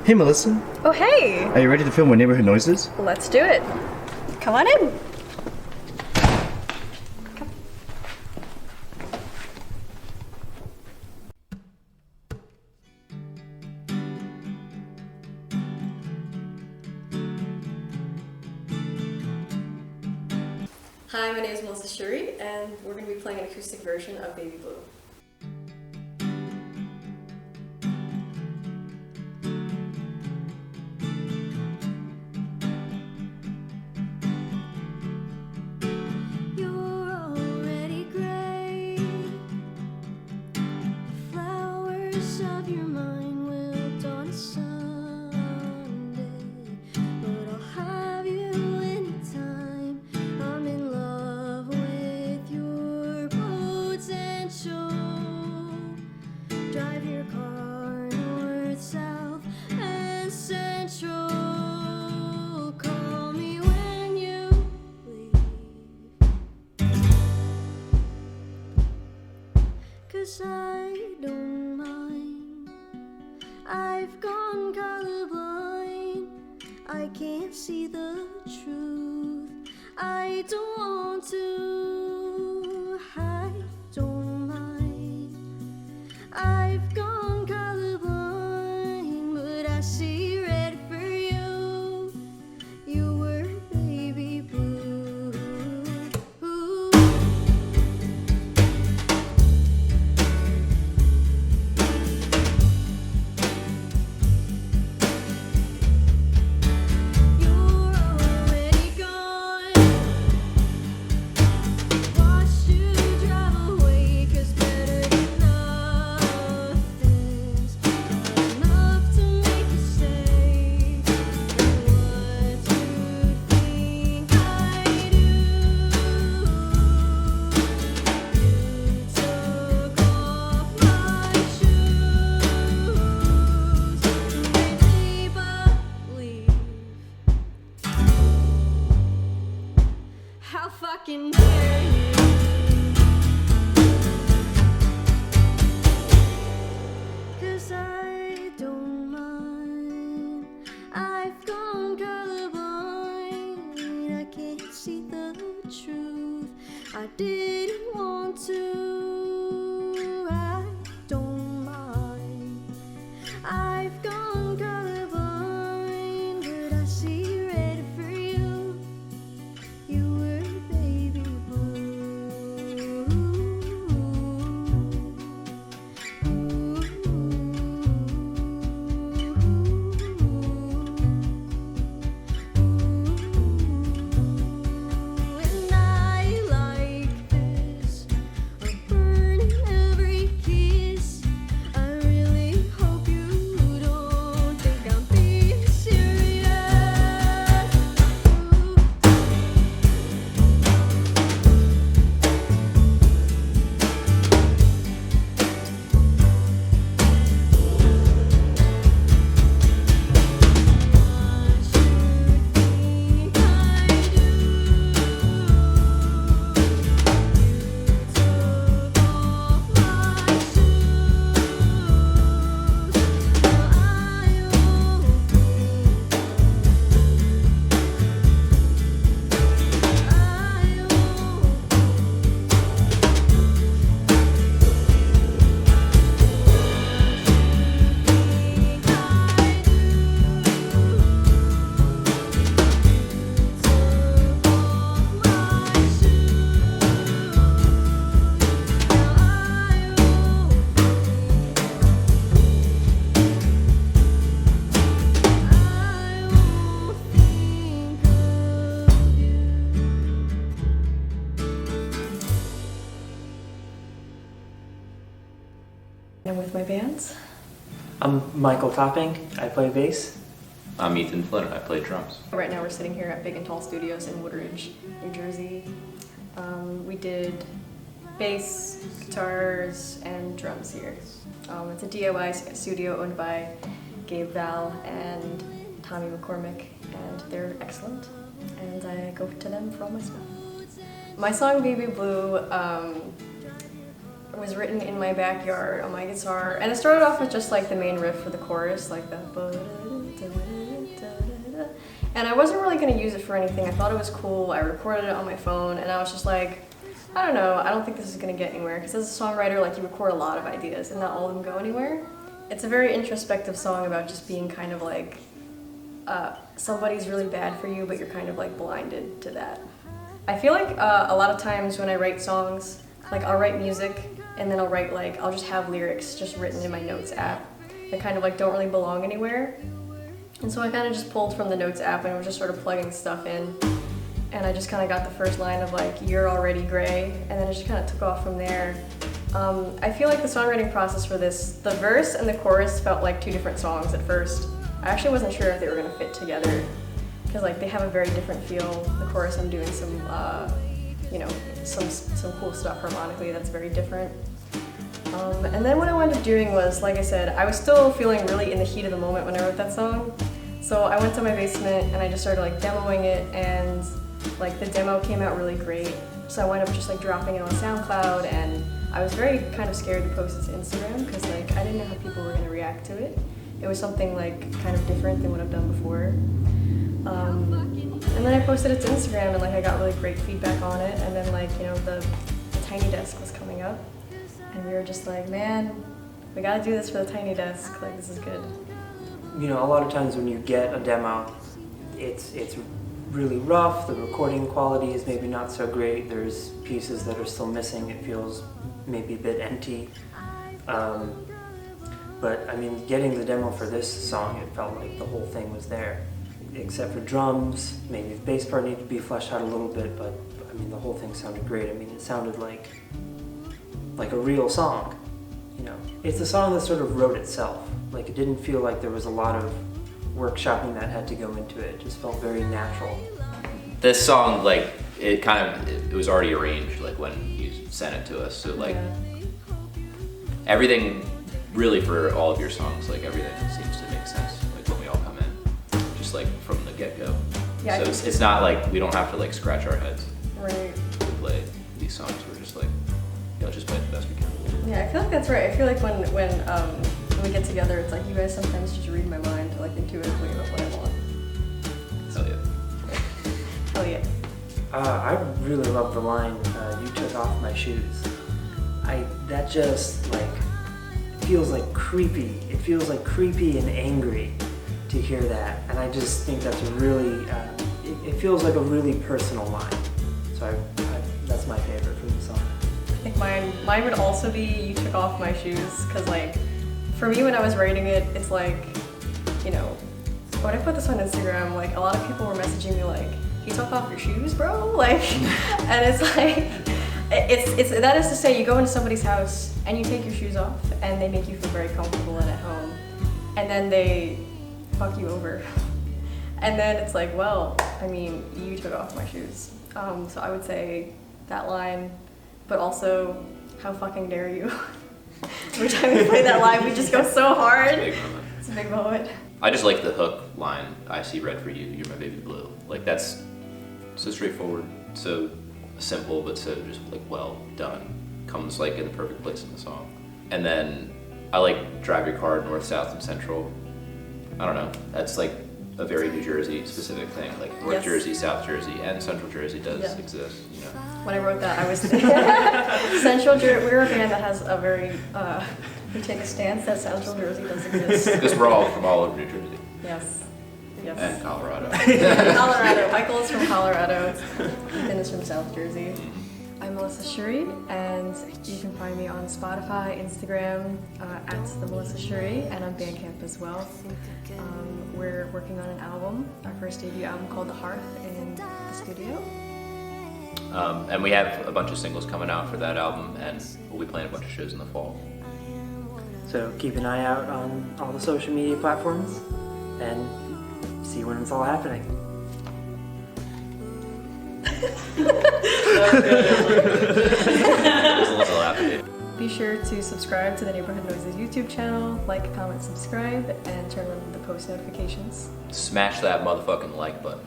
Hey, Melissa. Oh, hey! Are you ready to film What Neighborhood Noises? Let's do it. Come on in. Come. Hi, my name is Melissa Cherie, and we're going to be playing an acoustic version of Baby Blue. Of your mind will dawn someday, but I'll have you anytime. I'm in love with your potential. Drive your car north, south, and central. Call me when you leave, 'cause I don't mind. I've gone colorblind. I can't see the truth. I don't want to. I don't mind. I've gone colorblind, but I see red for you. You were baby blue. How fucking dare you? 'Cause I don't mind. I've gone colorblind. I can't see the truth. I didn't want to. I don't mind. I've gone colorblind, but I see red for you. You were baby blue. And I like this. I'm burning every kiss. I really hope you don't think I'm being serious. And with my bands. I'm Michael Topping. I play bass. I'm Ethan Flynn. I play drums. Right now we're sitting here at Big and Tall Studios in Woodridge, New Jersey. We did bass, guitars, and drums here. It's a DIY studio owned by Gabe Val and Tommy McCormick, and they're excellent. And I go to them for all my stuff. My song Baby Blue was written in my backyard on my guitar, and it started off with just like the main riff for the chorus, like the And I wasn't really gonna use it for anything. I thought it was cool. I recorded it on my phone, and I was just like, I don't know, I don't think this is gonna get anywhere. Because as a songwriter, like, you record a lot of ideas, and not all of them go anywhere. It's a very introspective song about just being kind of like, somebody's really bad for you, but you're kind of like blinded to that. I feel like a lot of times when I write songs, like I'll write music and then I'll just have lyrics just written in my notes app that kind of like don't really belong anywhere. And so I kind of just pulled from the notes app and was just sort of plugging stuff in. And I just kind of got the first line of like, "You're already gray," and then it just kind of took off from there. I feel like the songwriting process for this, the verse and the chorus felt like two different songs at first. I actually wasn't sure if they were gonna fit together because like they have a very different feel. The chorus, I'm doing some, some cool stuff harmonically that's very different. And then what I wound up doing was, like I said, I was still feeling really in the heat of the moment when I wrote that song. So I went to my basement and I just started like demoing it, and like the demo came out really great. So I wound up just like dropping it on SoundCloud, and I was very kind of scared to post it to Instagram because like I didn't know how people were gonna react to it. It was something like kind of different than what I've done before. And then I posted it to Instagram, and like I got really great feedback on it. And then like, the Tiny Desk was coming up, and we were just like, man, we gotta do this for the Tiny Desk. Like, this is good. A lot of times when you get a demo, it's really rough. The recording quality is maybe not so great. There's pieces that are still missing. It feels maybe a bit empty. But I mean, getting the demo for this song, it felt like the whole thing was there. Except for drums, maybe the bass part needed to be fleshed out a little bit, but I mean, the whole thing sounded great. I mean, it sounded like a real song. It's a song that sort of wrote itself. Like, it didn't feel like there was a lot of workshopping that had to go into it. It just felt very natural. This song, like, it was already arranged, like, when you sent it to us. So, like, everything, really, for all of your songs, like, everything seems to make sense, like, when we all come in, just, like, from the get-go. Yeah, so it's not like we don't have to, like, scratch our heads Right. to play these songs. We're just, like, just play the best we can. Yeah, I feel like that's right. I feel like when we get together, it's like you guys sometimes just read my mind, like intuitively about what I want. Hell yeah. Hell yeah. I really love the line, "You took off my shoes." That just like feels like creepy. It feels like creepy and angry to hear that, and I just think that's a really. It feels like a really personal line. So that's my favorite from the song. I think mine would also be "You took off my shoes," because like for me when I was writing it, it's like, when I put this on Instagram, like a lot of people were messaging me like, "You took off your shoes, bro?" Like, and it's like, it's that is to say, you go into somebody's house and you take your shoes off and they make you feel very comfortable and at home, and then they fuck you over, and then it's like, well, I mean, you took off my shoes. So I would say that line. But also, how fucking dare you? Every time we play that line, we just go so hard. It's a big moment. It's a big moment. I just like the hook line, "I see red for you, you're my baby blue." Like, that's so straightforward, so simple, but so just like well done. Comes like in the perfect place in the song. And then I like "Drive your car north, south, and central." I don't know, that's like a very New Jersey specific thing. Like North Yes. Jersey, South Jersey, and Central Jersey does exist, When I wrote that, I was Central Jersey. We're a band that has a very we take a stance that Central Jersey does exist. Because we're all from all over New Jersey. Yes. Yes. And Colorado. Colorado. Michael is from Colorado. Ethan is from South Jersey. I'm Melissa Cherie, and you can find me on Spotify, Instagram, at the Melissa Cherie, and on Bandcamp as well. We're working on an album, our first debut album called The Hearth, in the studio. And we have a bunch of singles coming out for that album, and we'll be playing a bunch of shows in the fall. So keep an eye out on all the social media platforms and see when it's all happening. Be sure to subscribe to the Neighborhood Noises YouTube channel, like, comment, subscribe, and turn on the post notifications. Smash that motherfucking like button.